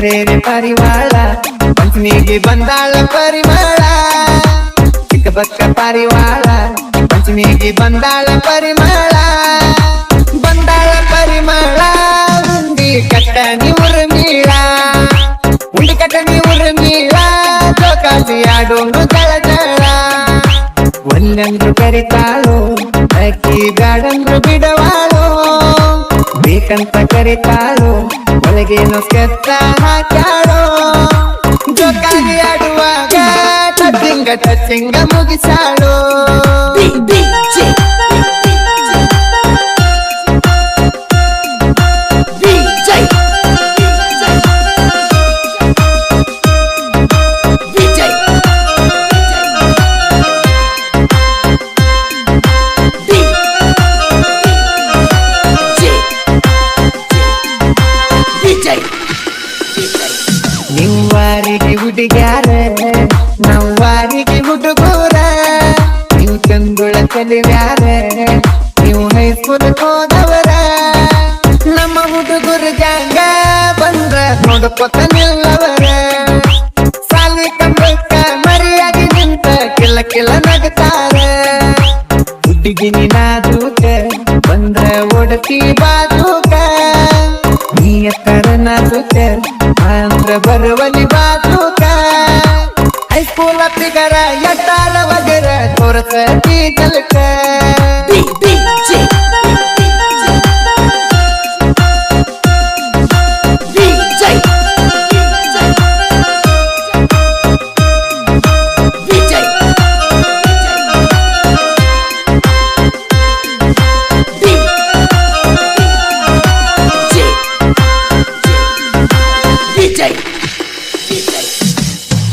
ರೇರೆ ಪರಿವಾಳ ಪಂಚಮಿಗೆ ಬಂದಾಳ ಪರಿಮಳ ಚಿಕ್ಕ ಬಕ್ಕ ಪರಿವಾಳ ಪಂಚಮಿಗೆ ಬಂದಾಳ ಪರಿಮಳ ಬಂದಾಳ ಪರಿಮಳ ಉಂಡಿ ಕಟ್ಟ ನೀವುರ್ಮೀಳ ಉಂಡಿ ಕಟ್ಟ ನೀವುರ್ಮೀಳ ಜೋಕಾಲಿ ಆಡೋನು ಜಳ ಜಳ ಒಲ್ಲಂದ್ರು ಕರಿತಾಳು ಅಕ್ಕಿ ಬ್ಯಾಡಂದ್ರು ಬಿಡವಾಳು ಬೇಕಂತ ಕರಿತಾಳು ಒಳಗೇನು ಕೆತ್ತ ಹಾಕ್ಯಾಳೋ ಜೋಕಾಲಿ ಆಡುವಾಗ ಟಚಿಂಗ ಮುಗಿಸಾಳು ನಿವ್ವಾರಿಗೆ ಹುಡುಗ್ಯಾರ ನವ್ವಾರಿಗೆ ಹುಡುಗೂರ ನೀವು ಚಂದುಳ ಕಲಿವ್ಯಾರ ನೀವು ಹೈಸ್ಕೂಲ್ ಹೋದವರ ನಮ್ಮ ಹುಡುಗರು ಜಾಗ ಬಂದ್ರ ನೋಡ್ಕೊತ ನಿಲ್ಲವರ ಸಾಲಿ ಕಂಬಕ್ಕ ಮರಿಯಾಗಿ ನಿಂತ ಕಿಲ್ಲ ನಗತಾರ ಹುಡುಗಿನಿ ನಾಜೂಕ ಬಂದ್ರ ಓಡತಿ ಬಾಜೂಕ ನೀ ಎತ್ತರ ನಾಜೂಕ ಅಂದ್ರ ಬರುವಲಿ ಬಾಜೂಕ ಹೈಸ್ಕೂಲ್ ಅಪ್ಪಿಗರ ಎಟ್ಟಾರ ವಗರ ತೋರಸತಿ ಜಲಕ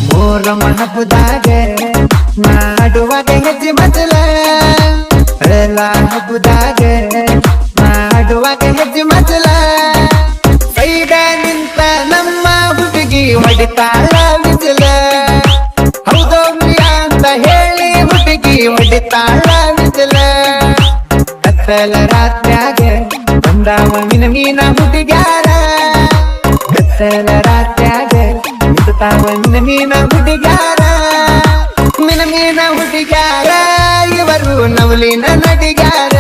ಮೊಹರಂ ಹಬ್ಬದಾಗ ಮಾಡುವಾಗ ಹೆಜ್ಜೆ ಮೊದಲ ಎಲ್ಲ ಹಬ್ಬದಾಗ ಮಾಡುವಾಗ ಹೆಜ್ಜೆ ಮೊದಲ ಸೈಡ ನಿಂತ ನಮ್ಮ ಹುಡುಗಿ ಹೊಡಿತಾಳ ವಿಜಲ ಹೌದೌಮ್ಯ ಅಂತ ಹೇಳಿ ಹುಡುಗಿ ಹೊಡಿತಾಳ ವಿಜಲ ಕತ್ತಲ ರಾತ್ರ್ಯಾಗ ಬಂದಾವ ಮೀನ ಹುಡುಗ್ಯಾರ ಕತ್ತಲ ರಾತ್ರ್ಯಾಗ ಮೀನ ಹುಡುಗ್ಯಾರ ಮೀನ ಹುಡುಗ್ಯಾರ ಇವರು ನವಲಿನ ನಡಿಗ್ಯಾರ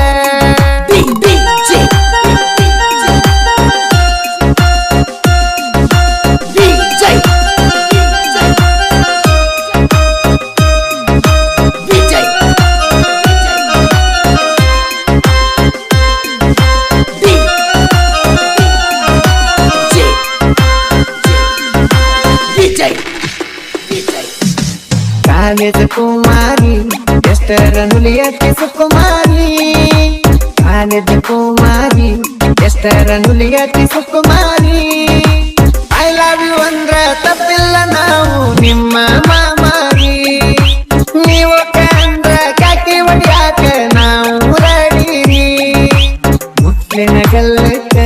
ಕಾಲೇಜ್ ಕುಮಾರಿ ಎಷ್ಟರ ನುಲಿಯತಿ ಸುಕುಮಾರಿ ಕಾಲೇಜ್ ಕುಮಾರಿ ಎಷ್ಟರ ನುಲಿಯತಿ ಸುಕುಮಾರಿ ಐ ಲವ್ ಯು ಅಂದ್ರ ತಪ್ಪಿಲ್ಲ ನಾವು ನಿಮ್ಮ ಮಾಮಾರಿ ನೀವು ಅಂದ್ರ ಕಾಕಿ ಹೊಡ್ಯಾಕ ನಾವು ರೆಡಿ ಮುಸ್ಲಿನ ಗಲ್ಲಕ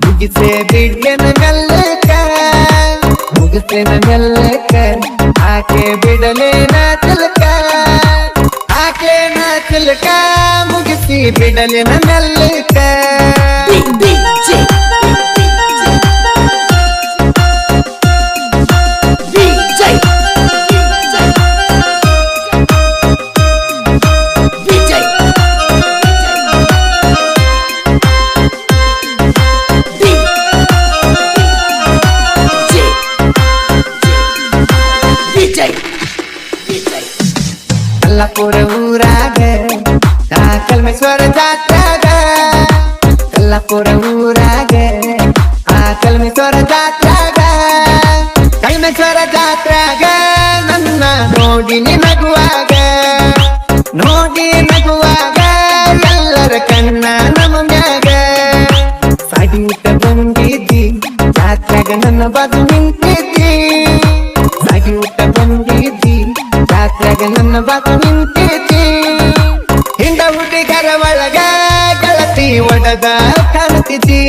ಮುಗಿಸೆ ಬಿಡ್ಯನ ಗಲ್ಲಕ ಮುಗಿಸಿನ ಗಲ್ಲಕ ಆಕೆ ಬಿಡಲೇನ ತಿಲಕ ಆಕೆನ ತಿಲಕ ಮುಗಿಸಿ ಬಿಡಲೇನ ಮೆಲ್ಲಕ ಕಲ್ಲಾಪುರ ಊರಾಗ ಕಲ್ಮೇಶ್ವರ ಜಾತ್ರಾಗ ಕಲ್ಲಾಪುರ ಊರಾಗ ಕಲ್ಮೇಶ್ವರ ಜಾತ್ರಾಗ ಕಲ್ಮೇಶ್ವರ ಜಾತ್ರಾಗ ನನ್ನ ನೋಡಿ ನಗುವಾಗ ಎಲ್ಲರ ಕಣ್ಣ ನಮ್ಮ ಮ್ಯಾಗ ಸಾಗಿತ ಬಂದಿದ್ದಿ ಜಾತ್ರಾಗ ನನ್ನ ಬಾಜು ನಿಂತಿದ್ದಿ ಸಾಗಿ ಊಟ ಬಂದಿದ್ದಿ ಜಾತ್ರಾಗ ನನ್ನ ಬಾಜು ನಿಂತಿದ್ದಿ ಹಿಂದ ಹುಡುಗರ ಒಳಗ ಗೆಳತಿ ಒಡದ ಕಾಣ್ತಿದ್ದಿ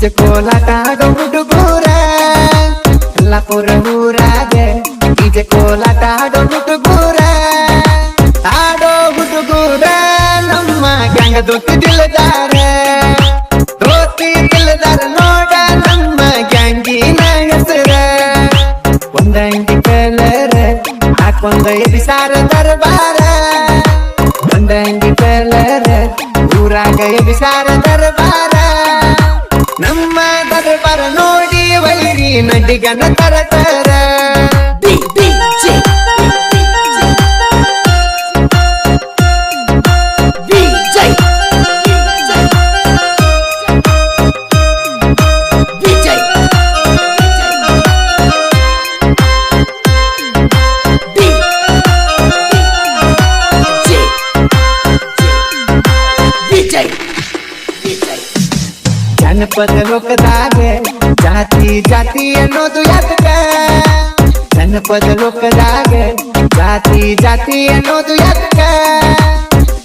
ಡಿಜೆ ಕೋಲಾಟ ಆಡೋ ಹುಡುಗೂರ ಯಲ್ಲಾಪುರ ಊರಾಗ ಡಿಜೆ ಕೋಲಾಟ ಆಡೋ ಹುಡುಗೂರ ನಮ್ಮ ಗ್ಯಾಂಗ ದೋಸ್ತಿ ದಿಲ್ದಾರ ನೋಡ ನಮ್ಮ ಗ್ಯಾಂಗಿನ ಹೆಸರ ಒಂದಂಗಿ ಕಲರ್ ಹಾಕೊಂಡ ಎಬಿಸಾರ ದರ್ಬಾರ ಒಂದಂಗಿ ಕಲರ್ ಊರಾಗ ಎಬಿಸಾರ ದರ್ಬಾರ ನಮ್ಮ ದರ್ಬಾರ ನೋಡಿ ವೈರಿ ನಡಿಗನ ತರತರ ಜನಪದ ಲೋಕದಾಗ ಜಾತಿ ಜಾತಿ ಅನ್ನೋದು ಯಾಕ ಜನಪದ ಲೋಕದಾಗ ಜಾತಿ ಜಾತಿ ಅನ್ನೋದು ಯಾಕ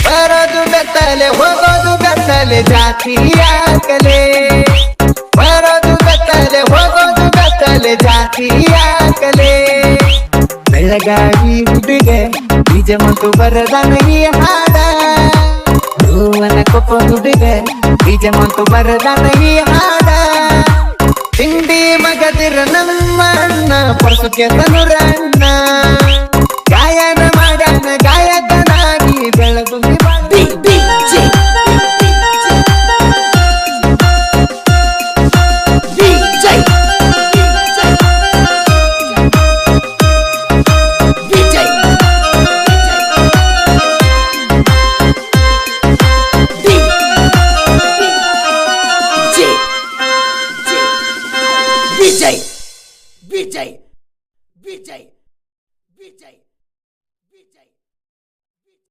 ಬರೋದು ಬೆತ್ತಲೆ ಹೋಗೋದು ಬೆತ್ತಲೆ ಜಾತಿ ಯಾಕಲೆ ಬರೋದು ಬೆತ್ತಲೆ ಹೋಗೋದು ಬೆತ್ತಲೆ ಜಾತಿ ಯಾಕಲೆ ಬೆಳಗಾವಿ ಹುಡುಗೆ ಬೀಜ ಮತ್ತು ಬರದನ ಈ ಹಾಡ ಹೂವನ ಕೊಪ್ಪ ಹುಡುಗೆ ಬೀಜ ಮತ್ತು ಬರದನ ಈ ಹಾಡ ತಿಂಡಿ ಮಗದಿರ ನಮ್ಮ ಅಣ್ಣ ಪರಸುಕೆ ತನುರಣ್ಣ ಗಾಯನ ಮಾಡಣ್ಣ ಗಾಯಕನಾಗಿ ಬೆಳಗು Vijay, Vijay, Vijay, Vijay.